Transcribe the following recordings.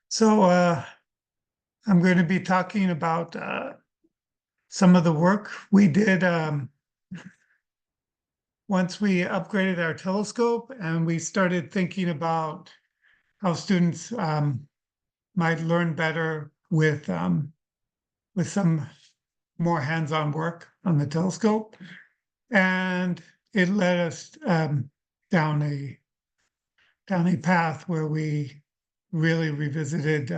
So I'm going to be talking about some of the work we did once we upgraded our telescope and we started thinking about how students might learn better with some more hands-on work on the telescope. And it led us down a path where we really revisited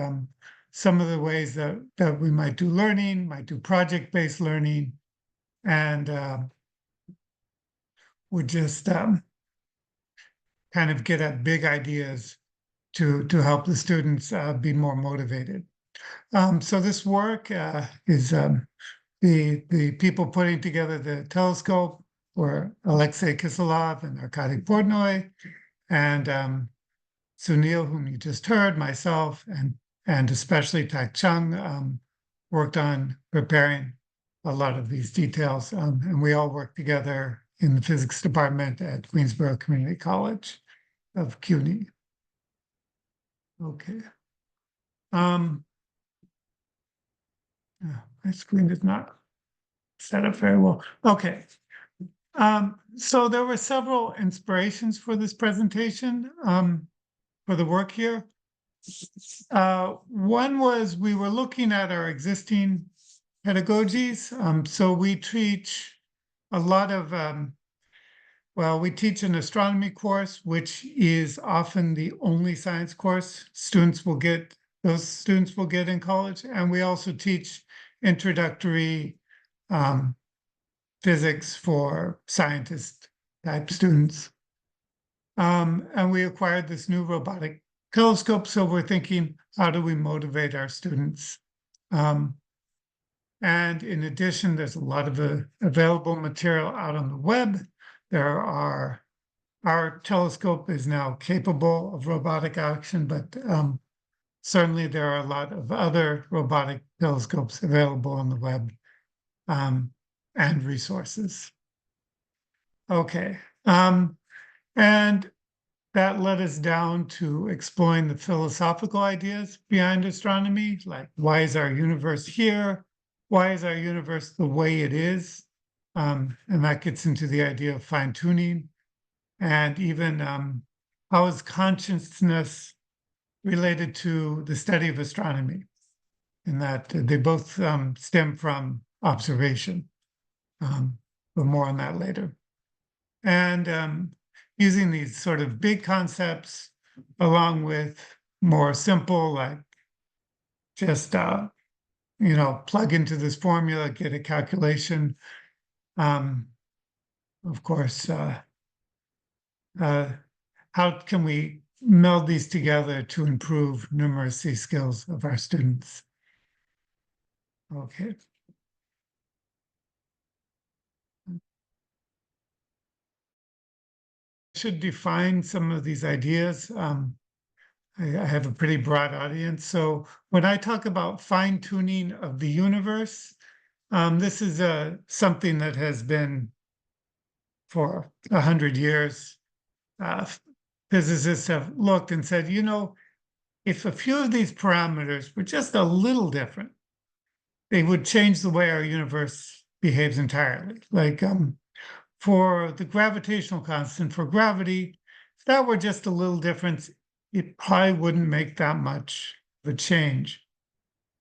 some of the ways that we might do learning, might do project-based learning, and would just kind of get at big ideas to help the students be more motivated. So this work is the people putting together the telescope were Alexei Kisselev and Arkady Portnoy, and Sunil, whom you just heard, myself, and especially Cheung worked on preparing a lot of these details, and we all worked together in the physics department at Queensborough Community College of CUNY. Okay. My screen is not set up very well. Okay. So there were several inspirations for this presentation, for the work here. One was we were looking at our existing pedagogies. So we teach a lot of, well, we teach an astronomy course, which is often the only science course those students will get in college. And we also teach introductory physics for scientist type students. And we acquired this new robotic telescope. So we're thinking, how do we motivate our students? And in addition, there's a lot of available material out on the web. Our telescope is now capable of robotic action, but certainly there are a lot of other robotic telescopes available on the web and resources. Okay, and that led us down to exploring the philosophical ideas behind astronomy, like why is our universe here? Why is our universe the way it is? And that gets into the idea of fine-tuning, and even how is consciousness related to the study of astronomy, in that they both stem from observation, but more on that later. And using these sort of big concepts along with more simple, like just, plug into this formula, get a calculation. Of course, how can we meld these together to improve numeracy skills of our students? Okay. Should define some of these ideas. I have a pretty broad audience. So when I talk about fine-tuning of the universe, this is something that has been for 100 years. Physicists have looked and said, if a few of these parameters were just a little different, they would change the way our universe behaves entirely. Like for the gravitational constant for gravity, if that were just a little difference, it probably wouldn't make that much of a change.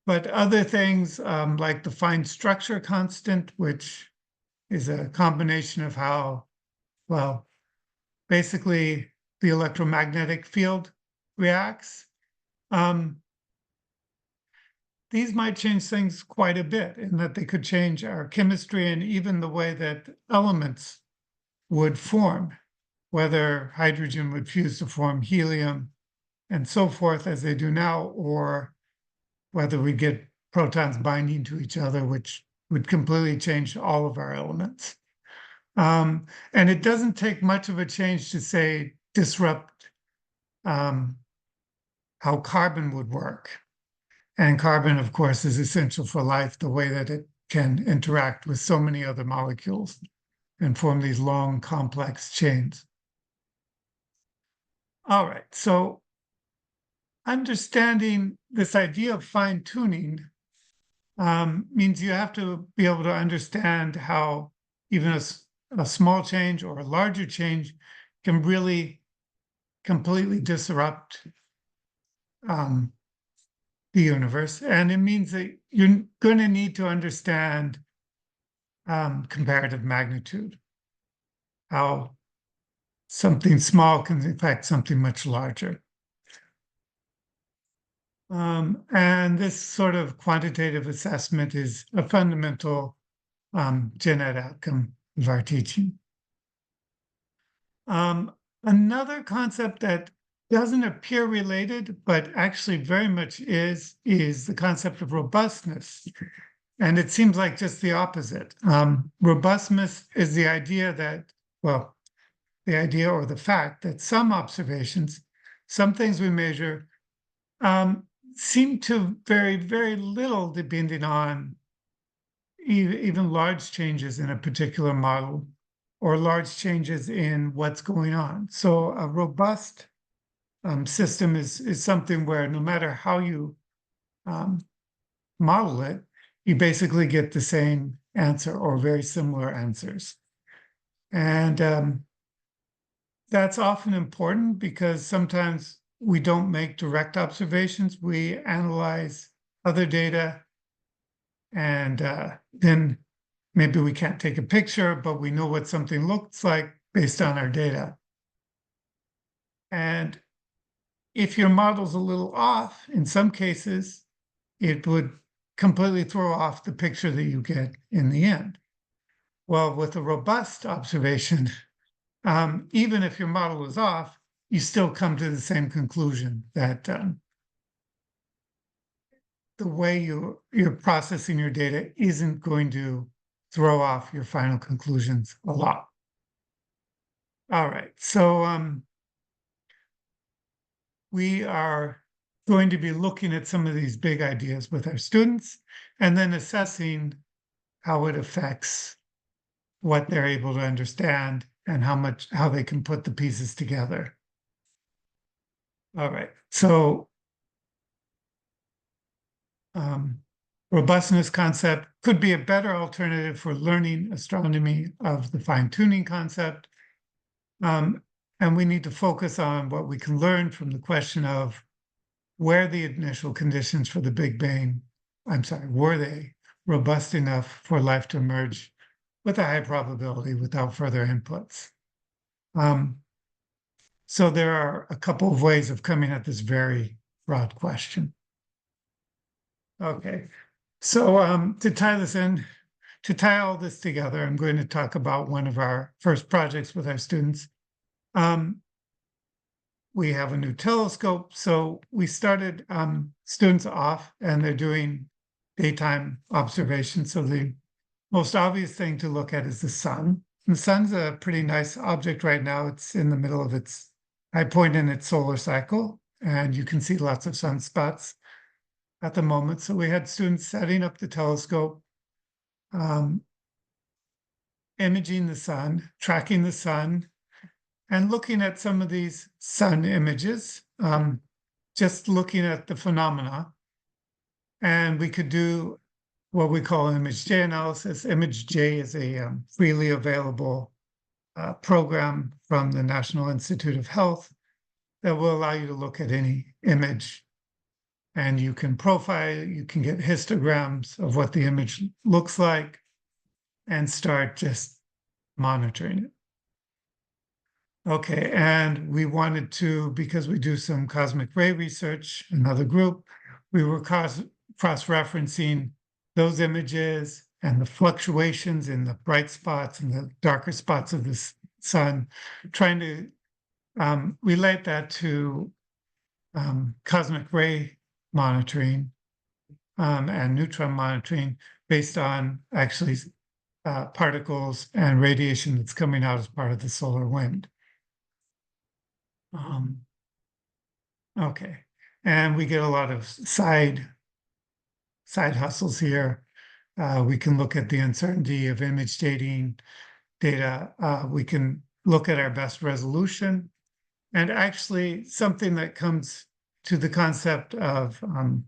But other things like the fine structure constant, which is a combination of how, well, basically the electromagnetic field reacts, these might change things quite a bit, in that they could change our chemistry and even the way that elements would form, whether hydrogen would fuse to form helium and so forth as they do now, or whether we get protons binding to each other, which would completely change all of our elements. And it doesn't take much of a change to, say, disrupt how carbon would work. And carbon, of course, is essential for life, the way that it can interact with so many other molecules and form these long, complex chains. All right, so understanding this idea of fine-tuning means you have to be able to understand how even a small change or a larger change can really completely disrupt the universe. And it means that you're going to need to understand comparative magnitude, how something small can affect something much larger. And this sort of quantitative assessment is a fundamental gen ed outcome of our teaching. Another concept that doesn't appear related, but actually very much is the concept of robustness. And it seems like just the opposite. Robustness is the idea that, well, the idea or the fact that some observations, some things we measure, seem to vary very little depending on even large changes in a particular model or large changes in what's going on. So a robust system is something where no matter how you model it, you basically get the same answer or very similar answers. And that's often important because sometimes we don't make direct observations. We analyze other data, and then maybe we can't take a picture, but we know what something looks like based on our data. And if your model's a little off, in some cases, it would completely throw off the picture that you get in the end. Well, with a robust observation, even if your model is off, you still come to the same conclusion that the way you're processing your data isn't going to throw off your final conclusions a lot. All right, so we are going to be looking at some of these big ideas with our students and then assessing how it affects what they're able to understand and how they can put the pieces together. All right, so robustness concept could be a better alternative for learning astronomy of the fine-tuning concept. And we need to focus on what we can learn from the question of where the initial conditions for the Big Bang, were they robust enough for life to emerge with a high probability without further inputs? So there are a couple of ways of coming at this very broad question. Okay, so to tie all this together, I'm going to talk about one of our first projects with our students. We have a new telescope, so we started students off and they're doing daytime observations. So the most obvious thing to look at is the sun. And the sun's a pretty nice object right now. It's in the middle of its high point in its solar cycle, and you can see lots of sunspots at the moment. So we had students setting up the telescope, imaging the sun, tracking the sun, and looking at some of these sun images, just looking at the phenomena. And we could do what we call image J analysis. Image J is a freely available program from the National Institute of Health that will allow you to look at any image. And you can profile it, you can get histograms of what the image looks like and start just monitoring it. Okay, and we wanted to, because we do some cosmic ray research, another group, we were cross-referencing those images and the fluctuations in the bright spots and the darker spots of the sun, trying to relate that to cosmic ray monitoring and neutron monitoring based on actually particles and radiation that's coming out as part of the solar wind. Okay, and we get a lot of side hustles here. We can look at the uncertainty of image dating data. We can look at our best resolution. And actually, something that comes to the concept of oh,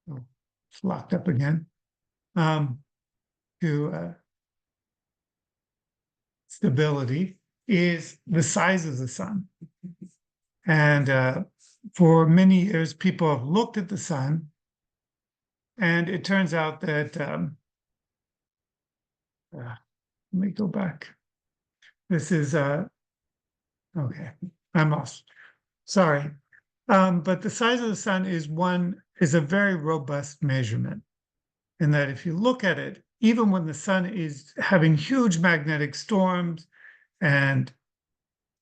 it's locked up again, to stability is the size of the sun. And for many years, people have looked at the sun, and it turns out that, let me go back. This is, okay, I'm lost. Sorry. But the size of the sun is a very robust measurement, in that if you look at it, even when the sun is having huge magnetic storms and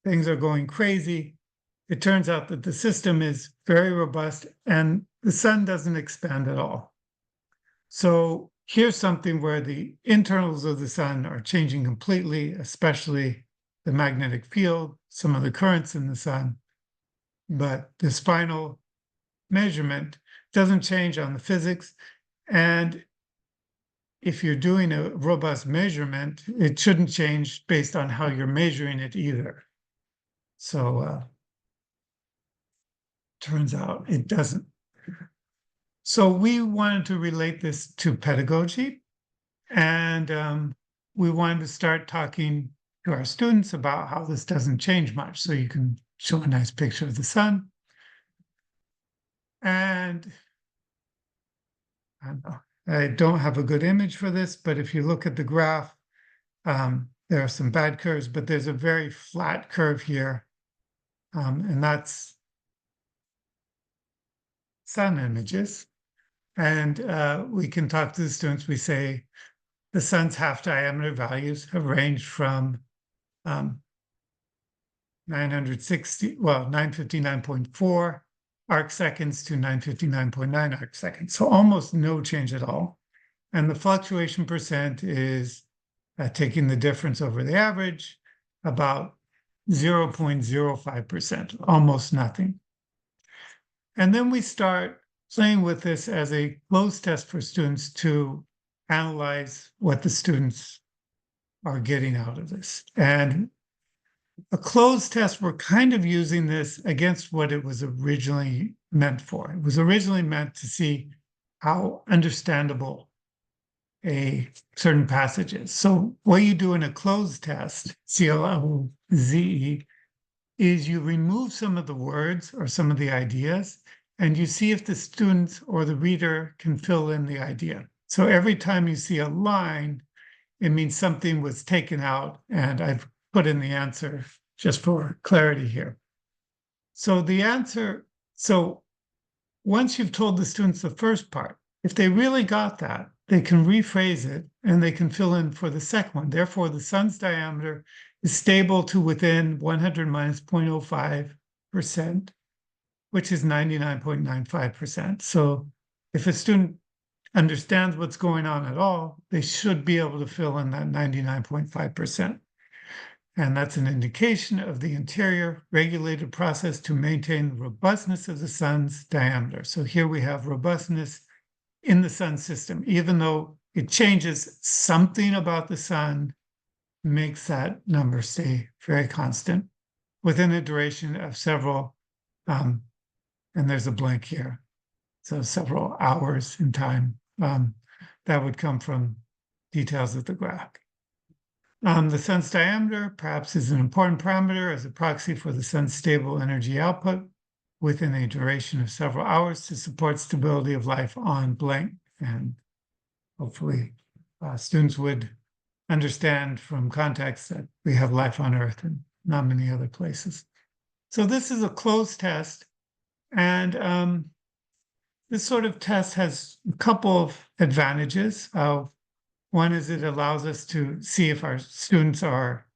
things are going crazy, it turns out that the system is very robust and the sun doesn't expand at all. So here's something where the internals of the sun are changing completely, especially the magnetic field, some of the currents in the sun. But this final measurement doesn't change on the physics. And if you're doing a robust measurement, it shouldn't change based on how you're measuring it either. So turns out it doesn't. So we wanted to relate this to pedagogy, and we wanted to start talking to our students about how this doesn't change much. So you can show a nice picture of the sun. And I don't have a good image for this, but if you look at the graph, there are some bad curves, but there's a very flat curve here. And that's sun images. And we can talk to the students. We say the sun's half diameter values have ranged from 959.4 arc seconds to 959.9 arc seconds. So almost no change at all. And the fluctuation percent is taking the difference over the average, about 0.05%, almost nothing. And then we start playing with this as a closed test for students to analyze what the students are getting out of this. And a closed test, we're kind of using this against what it was originally meant for. It was originally meant to see how understandable a certain passage is. So what you do in a closed test, CLOZE, is you remove some of the words or some of the ideas, and you see if the student or the reader can fill in the idea. So every time you see a line, it means something was taken out, and I've put in the answer just for clarity here. So the answer, so once you've told the students the first part, if they really got that, they can rephrase it and they can fill in for the second one. Therefore, the sun's diameter is stable to within 100 minus 0.05%, which is 99.95%. So if a student understands what's going on at all, they should be able to fill in that 99.5%. And that's an indication of the interior regulated process to maintain the robustness of the sun's diameter. So here we have robustness in the sun system, even though it changes something about the sun, makes that number stay very constant within a duration of several, and there's a blank here, so several hours in time. That would come from details of the graph. The sun's diameter perhaps is an important parameter as a proxy for the sun's stable energy output within a duration of several hours to support stability of life on blank. And hopefully students would understand from context that we have life on Earth and not many other places. So this is a closed test. And this sort of test has a couple of advantages. One is it allows us to see if our students are,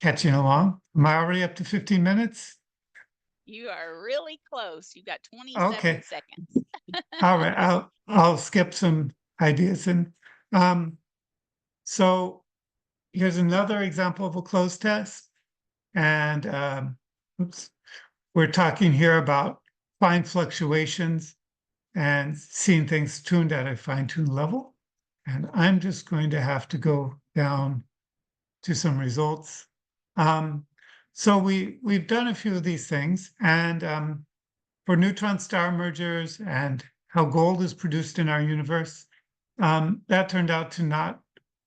catching along. Am I already up to 15 minutes? You are really close. You've got 27 seconds. All right, I'll skip some ideas. And so here's another example of a closed test. And we're talking here about fine fluctuations and seeing things tuned at a fine-tuned level. And I'm just going to have to go down to some results. So we've done a few of these things, and for neutron star mergers and how gold is produced in our universe, that turned out to not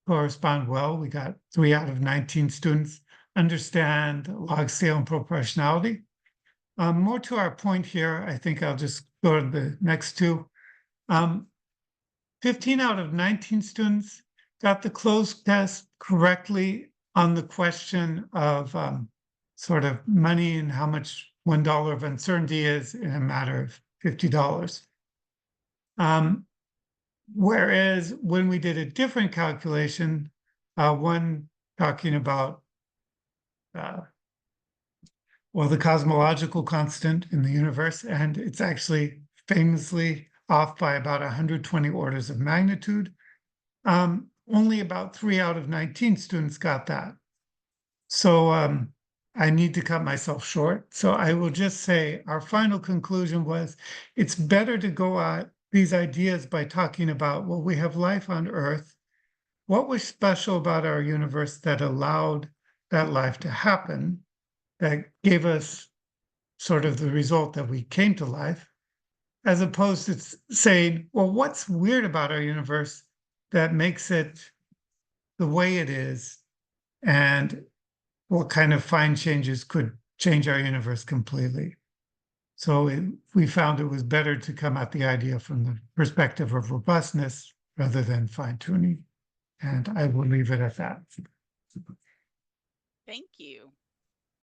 correspond well. We got 3 out of 19 students understand log scale and proportionality. More to our point here, I think I'll just go to the next two. 15 out of 19 students got the closed test correctly on the question of sort of money and how much $1 of uncertainty is in a matter of $50. Whereas when we did a different calculation, one talking about well, the cosmological constant in the universe, and it's actually famously off by about 120 orders of magnitude. Only about 3 out of 19 students got that. So I need to cut myself short. So I will just say our final conclusion was it's better to go at these ideas by talking about, well, we have life on Earth. What was special about our universe that allowed that life to happen, that gave us sort of the result that we came to life, as opposed to saying, well, what's weird about our universe that makes it the way it is, and what kind of fine changes could change our universe completely. So we found it was better to come at the idea from the perspective of robustness rather than fine-tuning. And I will leave it at that. Thank you.